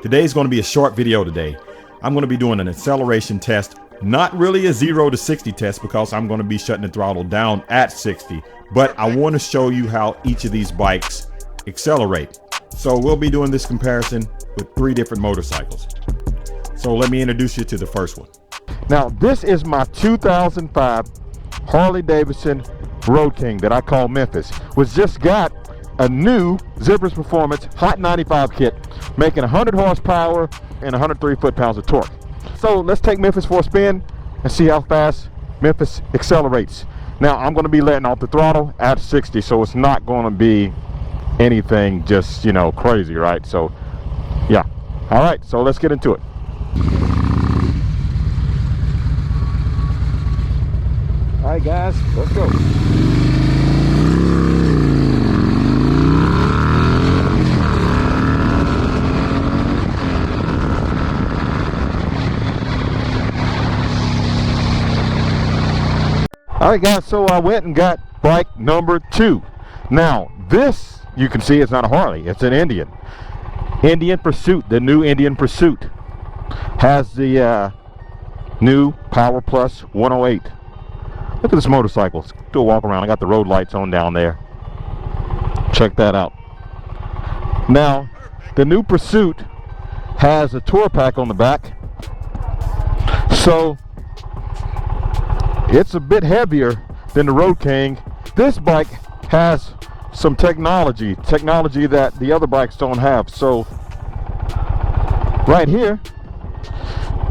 Today's going to be a short video today. I'm going to be doing an acceleration test, not really a 0 to 60 test because I'm going to be shutting the throttle down at 60, but I want to show you how each of these bikes accelerate. So we'll be doing this comparison with 3 different motorcycles. So let me introduce you to the first one. Now this is my 2005 Harley-Davidson Road King that I call Memphis, which just got a new Zippers Performance Hot 95 kit, making 100 horsepower and 103 foot-pounds of torque. So let's take Memphis for a spin and see how fast Memphis accelerates. Now I'm going to be letting off the throttle at 60, so it's not going to be anything just, you know, crazy, right? So yeah, all right, so let's get into it. All right guys, let's go. All right guys, so I went and got bike number 2. Now this, you can see it's not a Harley, it's an Indian Pursuit. The new Indian Pursuit has the new Power Plus 108. Look at this motorcycle. Let's do a walk around. I got the road lights on down there. Check that out. Now the new Pursuit has a tour pack on the back, so it's a bit heavier than the Road King. This bike has some technology that the other bikes don't have. So right here,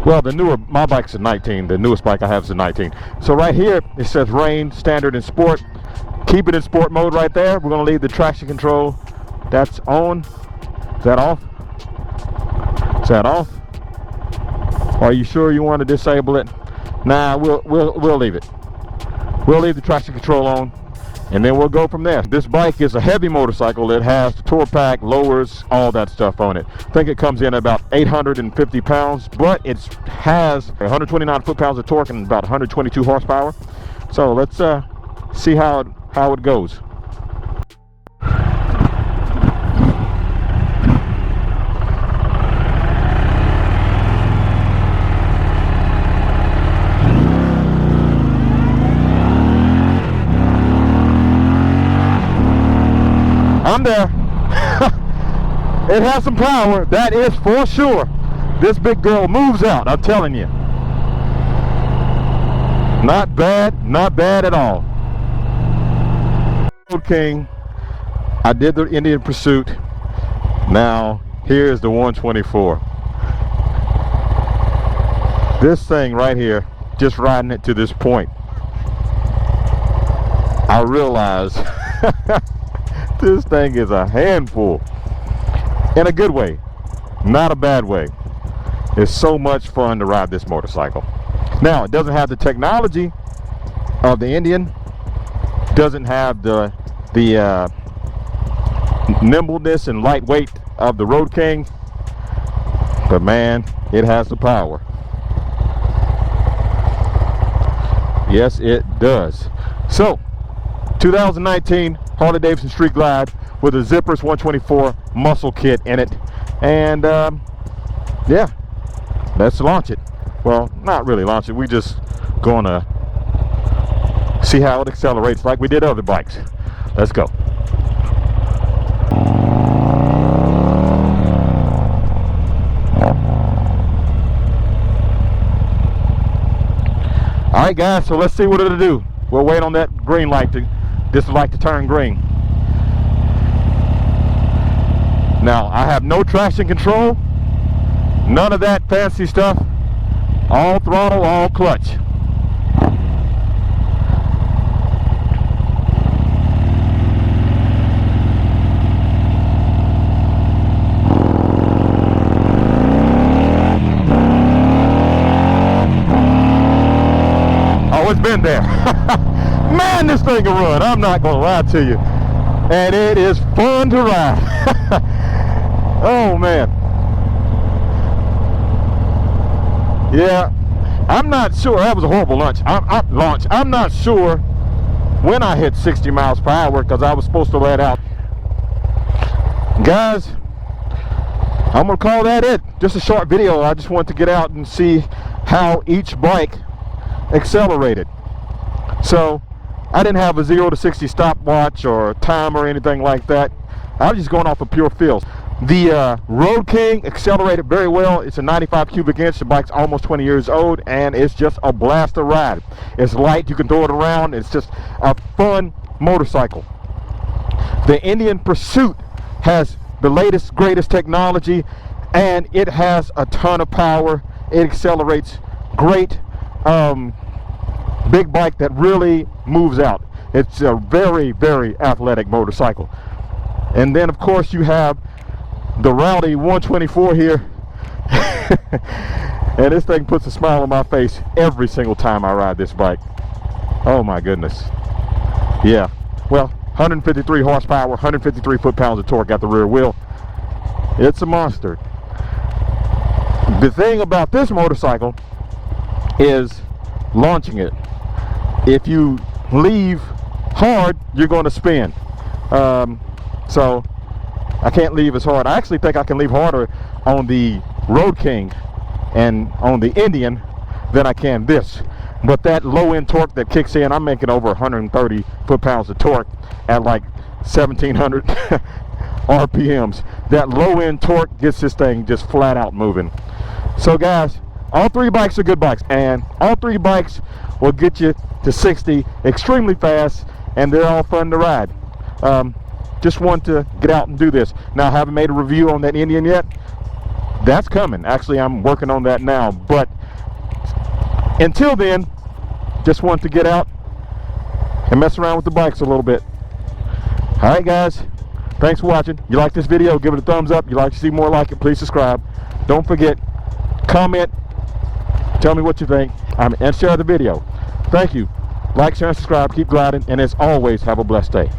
well, my bike's a 19, the newest bike I have is a 19. So right here it says rain, standard, and sport. Keep it in sport mode right there. We're going to leave the traction control, that's on. Is that off? Is that off? Are you sure you want to disable it? Nah, we'll leave it. We'll leave the traction control on, and then we'll go from there. This bike is a heavy motorcycle. It has the tour pack, lowers, all that stuff on it. I think it comes in at about 850 pounds, but it has 129 foot-pounds of torque and about 122 horsepower. So let's see how it goes. I'm there. It has some power, that is for sure. This big girl moves out, I'm telling you. Not bad at all. Road King, I did the Indian Pursuit. Now here's the 124. This thing right here, just riding it to this point, I realize this thing is a handful, in a good way, not a bad way. It's so much fun to ride this motorcycle. Now it doesn't have the technology of the Indian, doesn't have the nimbleness and lightweight of the Road King, but man, it has the power. Yes, it does. So 2019 Harley-Davidson Street Glide with a Zippers 124 muscle kit in it, and yeah, let's launch it. Well, not really launch it, we just gonna see how it accelerates like we did other bikes. Let's go. All right guys, so let's see what it'll do. We'll wait on that green light this light to turn green. Now I have no traction control, none of that fancy stuff, all throttle, all clutch. Oh, it's been there. Man, this thing can run, I'm not gonna lie to you, and it is fun to ride. Oh man, yeah, I'm not sure. That was a horrible launch. I'm not sure when I hit 60 miles per hour because I was supposed to let out. Guys, I'm gonna call that it. Just a short video. I just want to get out and see how each bike accelerated. So I didn't have a 0 to 60 stopwatch or time or anything like that. I was just going off of pure feels. The Road King accelerated very well. It's a 95 cubic inch. The bike's almost 20 years old, and it's just a blast to ride. It's light. You can throw it around. It's just a fun motorcycle. The Indian Pursuit has the latest, greatest technology, and it has a ton of power. It accelerates great. Big bike that really moves out. It's a very, very athletic motorcycle. And then, of course, you have the Rowdy 124 here. And this thing puts a smile on my face every single time I ride this bike. Oh my goodness. Yeah, well, 153 horsepower, 153 foot-pounds of torque at the rear wheel. It's a monster. The thing about this motorcycle is launching it. If you leave hard, you're going to spin. So I can't leave as hard. I actually think I can leave harder on the Road King and on the Indian than I can this. But that low end torque that kicks in, I'm making over 130 foot-pounds of torque at like 1700 RPMs. That low end torque gets this thing just flat out moving. So guys, all three bikes are good bikes, and all three bikes will get you to 60 extremely fast, and they're all fun to ride. Just want to get out and do this. Now, I haven't made a review on that Indian yet. That's coming. Actually, I'm working on that now. But until then, just want to get out and mess around with the bikes a little bit. All right, guys. Thanks for watching. You like this video, give it a thumbs up. You like to see more like it, please subscribe. Don't forget, comment, tell me what you think, and share the video. Thank you. Like, share, and subscribe. Keep gliding. And as always, have a blessed day.